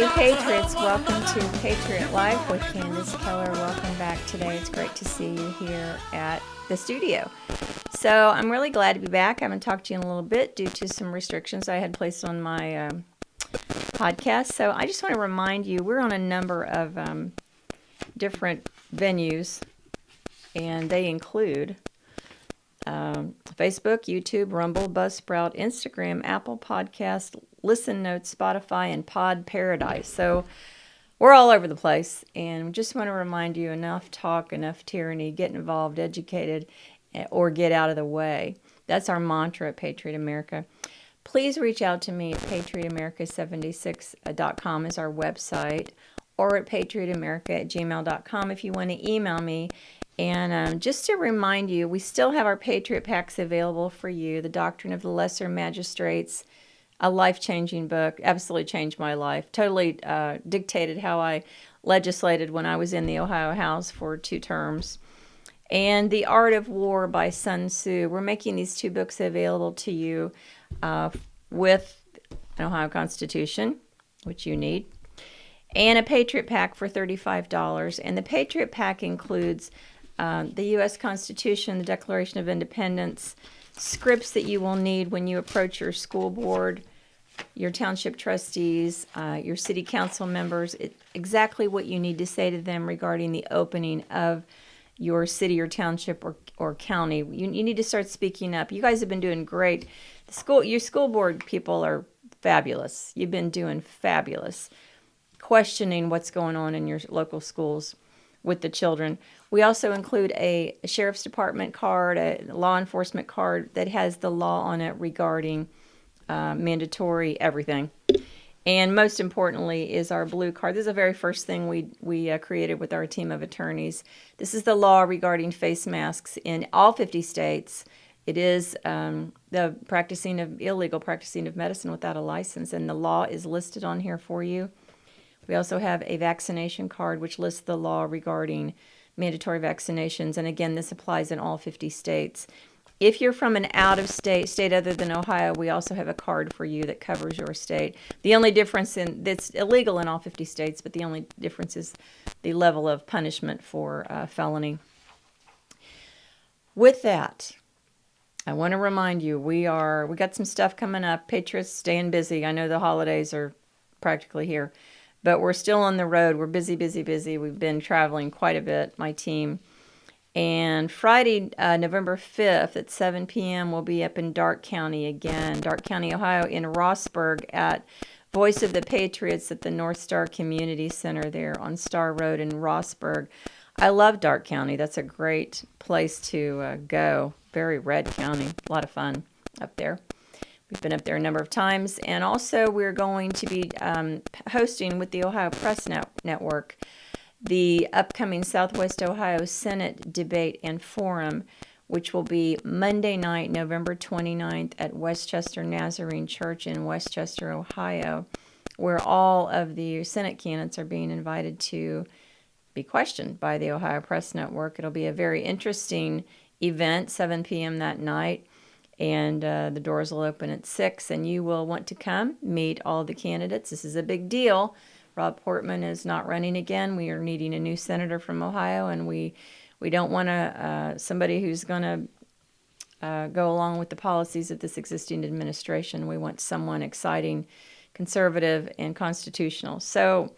Hey Patriots, welcome to Patriot Life with Candace Keller. Welcome back today. It's great to see you here at the studio. So I'm really glad to be back. I haven't talked to you in a little bit due to some restrictions I had placed on my podcast. So I just want to remind you, we're on a number of different venues, and they include Facebook, YouTube, Rumble, Buzzsprout, Instagram, Apple Podcast, Listen Notes, Spotify, and Pod Paradise. So we're all over the place, and we just want to remind you, enough talk, enough tyranny, get involved, educated, or get out of the way. That's our mantra at Patriot America. Please reach out to me at patriotamerica76.com is our website, or at patriotamerica@gmail.com if you want to email me. And just to remind you, we still have our Patriot Packs available for you. The Doctrine of the Lesser Magistrates, a life-changing book, absolutely changed my life. Totally dictated how I legislated when I was in the Ohio House for 2 terms. And The Art of War by Sun Tzu. We're making these 2 books available to you with an Ohio Constitution, which you need, and a Patriot Pack for $35. And the Patriot Pack includes the U.S. Constitution, the Declaration of Independence, scripts that you will need when you approach your school board, your township trustees, your city council members, exactly what you need to say to them regarding the opening of your city or township or county. You need to start speaking up. You guys have been doing great. Your school board people are fabulous. You've been doing fabulous, questioning what's going on in your local schools with the children. We also include a sheriff's department card, a law enforcement card that has the law on it regarding mandatory everything. And most importantly is our blue card. This is the very first thing we created with our team of attorneys. This is the law regarding face masks in all 50 states. It is the illegal practicing of medicine without a license, and the law is listed on here for you. We also have a vaccination card which lists the law regarding mandatory vaccinations, and again, this applies in all 50 states. If you're from an out-of-state other than Ohio, we also have a card for you that covers your state. The only difference that's illegal in all 50 states, but the only difference is the level of punishment for felony. With that, I want to remind you, we got some stuff coming up. Patriots staying busy. I know the holidays are practically here, but we're still on the road. We're busy, busy, busy. We've been traveling quite a bit, my team. And Friday, November 5th at 7 p.m., we'll be up in Darke County again. Darke County, Ohio, in Rossburg at Voice of the Patriots at the North Star Community Center there on Star Road in Rossburg. I love Darke County. That's a great place to go. Very red county. A lot of fun up there. We've been up there a number of times. And also we're going to be hosting with the Ohio Press Network the upcoming Southwest Ohio Senate Debate and Forum, which will be Monday night, November 29th at Westchester Nazarene Church in Westchester, Ohio, where all of the Senate candidates are being invited to be questioned by the Ohio Press Network. It'll be a very interesting event, 7 p.m. that night, and the doors will open at 6, and you will want to come meet all the candidates. This is a big deal. Rob Portman is not running again. We are needing a new senator from Ohio, and we don't want somebody who's going to go along with the policies of this existing administration. We want someone exciting, conservative, and constitutional. So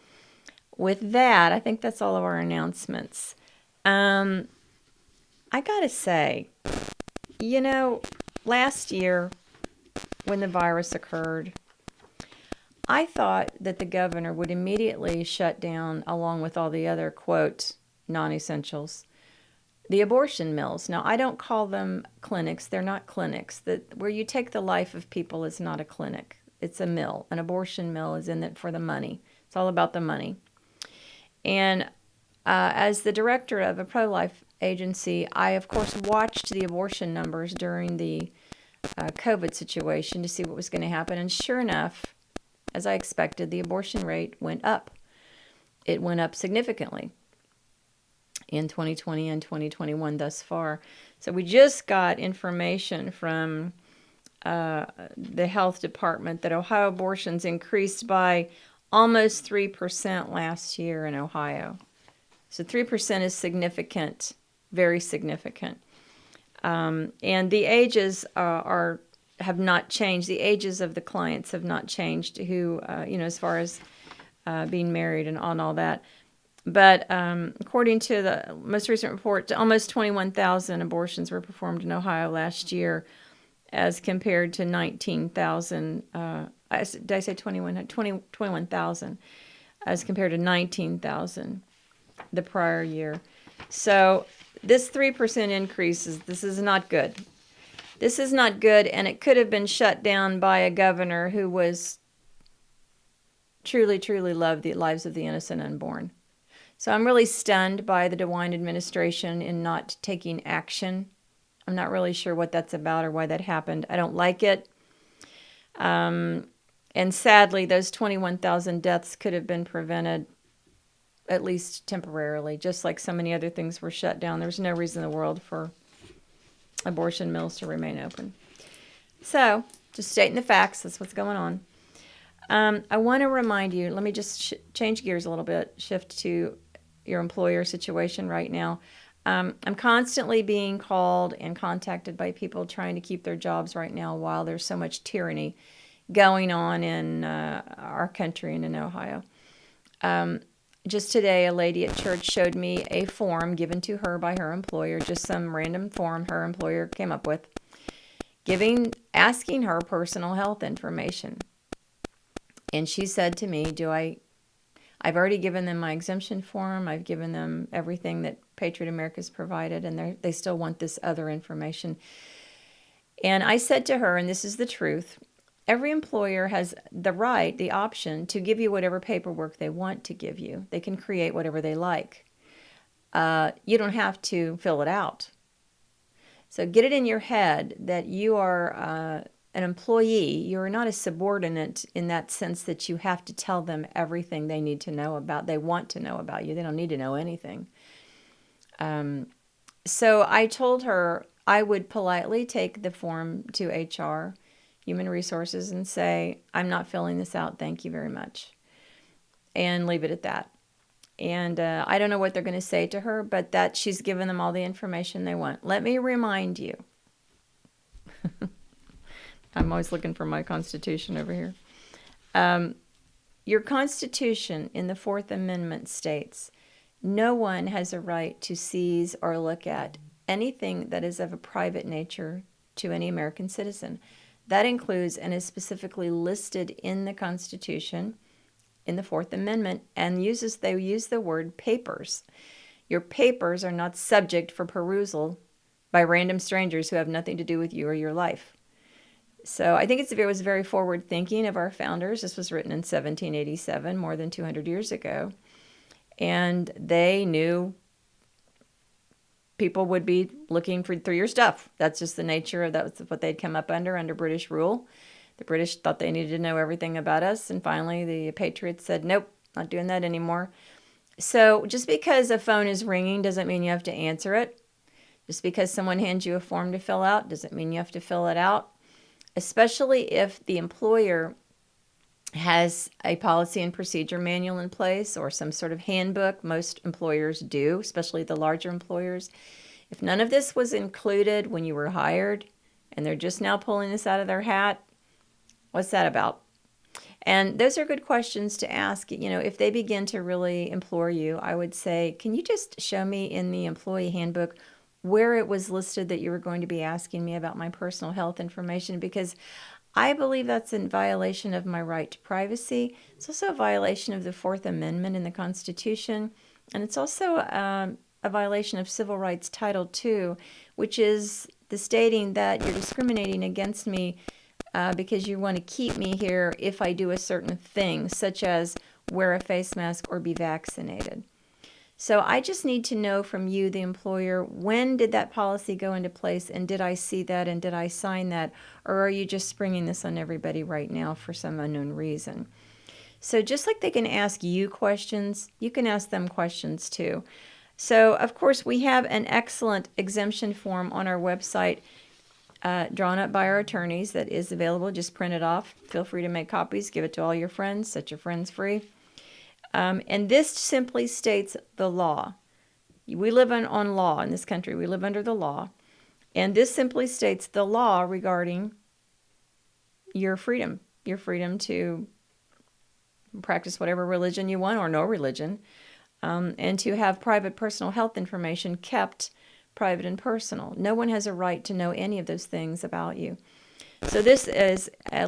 with that, I think that's all of our announcements. I got to say, last year when the virus occurred, I thought that the governor would immediately shut down, along with all the other, quote, non-essentials, the abortion mills. Now, I don't call them clinics. They're not clinics. Where you take the life of people is not a clinic. It's a mill. An abortion mill is in it for the money. It's all about the money. And as the director of a pro-life agency, I, of course, watched the abortion numbers during the COVID situation to see what was going to happen. And sure enough, as I expected, the abortion rate went up. It went up significantly in 2020 and 2021 thus far. So we just got information from the health department that Ohio abortions increased by almost 3% last year in Ohio. So 3% is significant, very significant. And the ages have not changed. The ages of the clients have not changed, who, as far as being married and on all that. But according to the most recent report, almost 21,000 abortions were performed in Ohio last year, as compared to 19,000. Did I say 21,000, as compared to 19,000 the prior year. So this 3% increase this is not good. This is not good, and it could have been shut down by a governor who was truly, truly loved the lives of the innocent unborn. So I'm really stunned by the DeWine administration in not taking action. I'm not really sure what that's about or why that happened. I don't like it. And sadly, those 21,000 deaths could have been prevented, at least temporarily, just like so many other things were shut down. There's no reason in the world for abortion mills to remain open. So, just stating the facts, that's what's going on. I want to remind you, let me just change gears a little bit, shift to your employer situation right now. I'm constantly being called and contacted by people trying to keep their jobs right now while there's so much tyranny going on in our country and in Ohio. Just today, a lady at church showed me a form given to her by her employer, just some random form her employer came up with, asking her personal health information. And she said to me, I've already given them my exemption form, I've given them everything that Patriot America's provided, and they still want this other information. And I said to her, and this is the truth, every employer has the right, the option, to give you whatever paperwork they want to give you. They can create whatever they like. You don't have to fill it out. So get it in your head that you are an employee. You're not a subordinate in that sense that you have to tell them everything they need to know about. They want to know about you. They don't need to know anything. So I told her I would politely take the form to HR, Human Resources, and say, I'm not filling this out, thank you very much, and leave it at that. And I don't know what they're going to say to her, but that she's given them all the information they want. Let me remind you, I'm always looking for my Constitution over here. Your Constitution in the Fourth Amendment states, no one has a right to seize or look at anything that is of a private nature to any American citizen. That includes and is specifically listed in the Constitution in the Fourth Amendment, and they use the word papers. Your papers are not subject for perusal by random strangers who have nothing to do with you or your life. So I think it was very forward thinking of our founders. This was written in 1787, more than 200 years ago. And they knew people would be looking through your stuff. That's just the nature of that. Was what they'd come up under British rule. The British thought they needed to know everything about us. And finally, the Patriots said, nope, not doing that anymore. So just because a phone is ringing doesn't mean you have to answer it. Just because someone hands you a form to fill out doesn't mean you have to fill it out. Especially if the employer has a policy and procedure manual in place or some sort of handbook. Most employers do, especially the larger employers. If none of this was included when you were hired and they're just now pulling this out of their hat, what's that about? And those are good questions to ask. If they begin to really implore you, I would say, can you just show me in the employee handbook where it was listed that you were going to be asking me about my personal health information? Because I believe that's in violation of my right to privacy. It's also a violation of the Fourth Amendment in the Constitution. And it's also a violation of Civil Rights Title II, which is the stating that you're discriminating against me because you want to keep me here if I do a certain thing, such as wear a face mask or be vaccinated. So I just need to know from you, the employer, when did that policy go into place, and did I see that, and did I sign that, or are you just springing this on everybody right now for some unknown reason? So just like they can ask you questions, you can ask them questions too. So, of course, we have an excellent exemption form on our website. drawn up by our attorneys that is available. Just print it off. Feel free to make copies. Give it to all your friends. Set your friends free. And this simply states the law. We live on law in this country. We live under the law. And this simply states the law regarding your freedom to practice whatever religion you want or no religion, and to have private personal health information kept private and personal. No one has a right to know any of those things about you. So this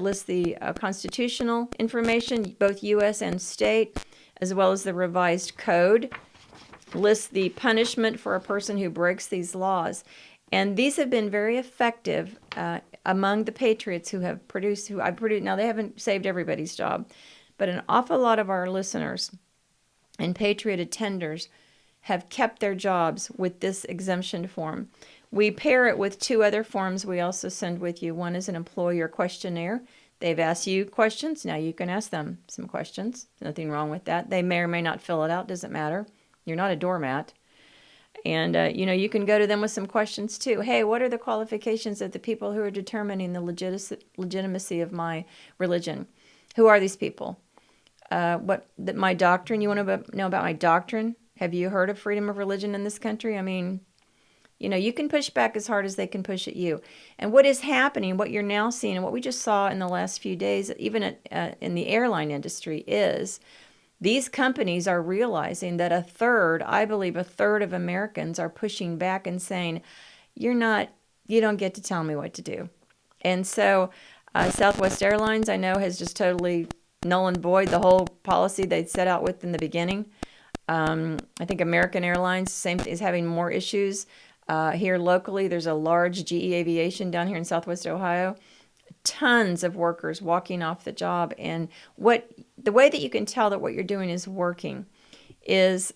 lists the constitutional information, both U.S. and state, as well as the revised code. Lists the punishment for a person who breaks these laws. And these have been very effective among the patriots who I've produced. Now, they haven't saved everybody's job, but an awful lot of our listeners and patriot attenders have kept their jobs with this exemption form. We pair it with 2 other forms we also send with you. One is an employer questionnaire. They've asked you questions. Now you can ask them some questions. Nothing wrong with that. They may or may not fill it out. Doesn't matter. You're not a doormat. And, you can go to them with some questions too. Hey, what are the qualifications of the people who are determining the legitimacy of my religion? Who are these people? My doctrine? You want to know about my doctrine? Have you heard of freedom of religion in this country? I mean, you can push back as hard as they can push at you. And what is happening, what you're now seeing, and what we just saw in the last few days, even in the airline industry, is these companies are realizing that I believe a third of Americans are pushing back and saying, you don't get to tell me what to do. And so Southwest Airlines, I know, has just totally null and void the whole policy they'd set out with in the beginning. I think American Airlines is having more issues. Here locally, there's a large GE Aviation down here in Southwest Ohio. Tons of workers walking off the job. And the way that you can tell that what you're doing is working is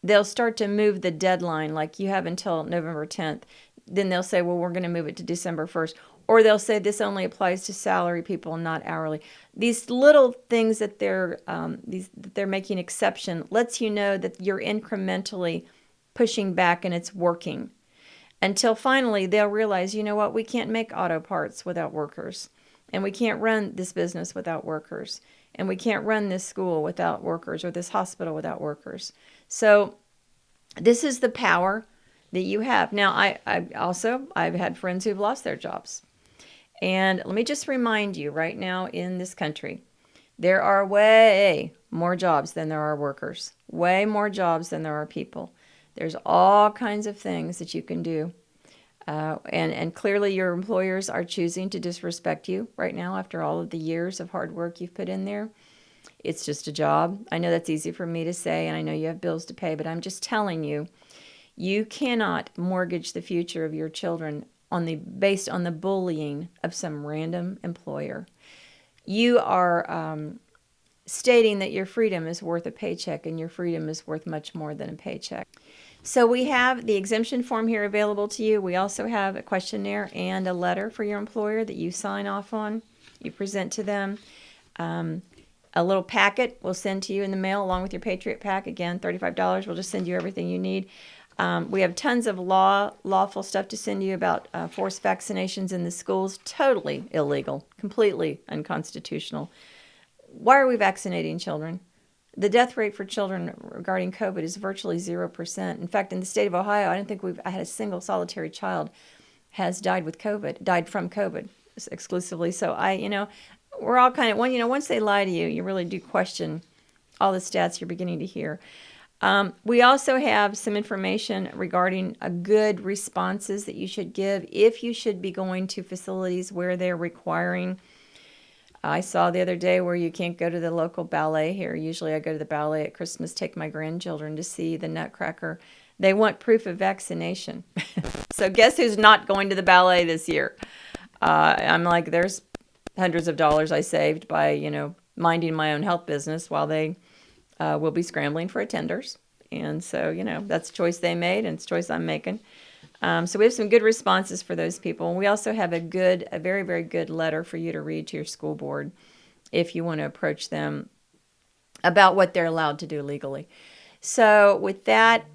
they'll start to move the deadline, like you have until November 10th. Then they'll say, well, we're going to move it to December 1st. Or they'll say this only applies to salary people, not hourly. These little things that they're making exception lets you know that you're incrementally pushing back and it's working. Until finally they'll realize, you know what, we can't make auto parts without workers. And we can't run this business without workers. And we can't run this school without workers or this hospital without workers. So this is the power that you have. Now, I've had friends who've lost their jobs. And let me just remind you right now in this country, there are way more jobs than there are workers. Way more jobs than there are people. There's all kinds of things that you can do. And clearly your employers are choosing to disrespect you right now after all of the years of hard work you've put in there. It's just a job. I know that's easy for me to say, and I know you have bills to pay, but I'm just telling you, you cannot mortgage the future of your children based on the bullying of some random employer. You are stating that your freedom is worth a paycheck, and your freedom is worth much more than a paycheck. So we have the exemption form here available to you. We also have a questionnaire and a letter for your employer that you sign off on. You present to them. A little packet we'll send to you in the mail along with your Patriot Pack. Again, $35. We'll just send you everything you need. We have tons of lawful stuff to send you about forced vaccinations in the schools. Totally illegal, completely unconstitutional. Why are we vaccinating children? The death rate for children regarding COVID is virtually 0%. In fact, in the state of Ohio, I don't think I had a single solitary child has died from COVID exclusively. So we're all kind of, once they lie to you, you really do question all the stats you're beginning to hear. We also have some information regarding good responses that you should give if you should be going to facilities where they're requiring. I saw the other day where you can't go to the local ballet here. Usually I go to the ballet at Christmas, take my grandchildren to see the Nutcracker. They want proof of vaccination. So guess who's not going to the ballet this year? I'm like, there's hundreds of dollars I saved by, minding my own health business while they will be scrambling for attenders. And so, that's a choice they made, and it's a choice I'm making. So we have some good responses for those people. And we also have a very, very good letter for you to read to your school board if you want to approach them about what they're allowed to do legally. So with that,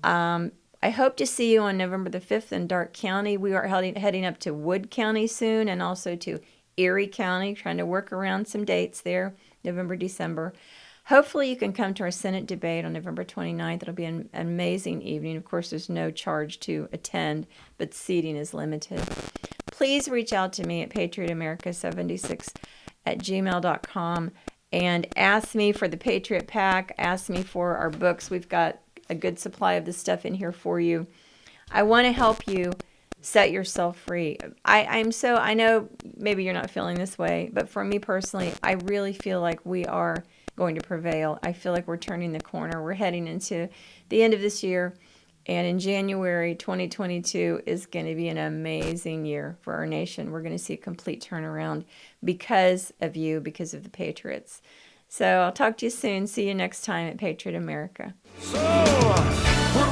I hope to see you on November the 5th in Darke County. We are heading up to Wood County soon, and also to Erie County, trying to work around some dates there, November, December. Hopefully you can come to our Senate debate on November 29th. It'll be an amazing evening. Of course, there's no charge to attend, but seating is limited. Please reach out to me at patriotamerica76@gmail.com and ask me for the Patriot Pack. Ask me for our books. We've got a good supply of this stuff in here for you. I want to help you set yourself free. I know maybe you're not feeling this way, but for me personally, I really feel like we are going to prevail. I feel like we're turning the corner. We're heading into the end of this year, and in January 2022 is going to be an amazing year for our nation. We're going to see a complete turnaround because of you, because of the Patriots. So I'll talk to you soon. See you next time at Patriot America. So, we're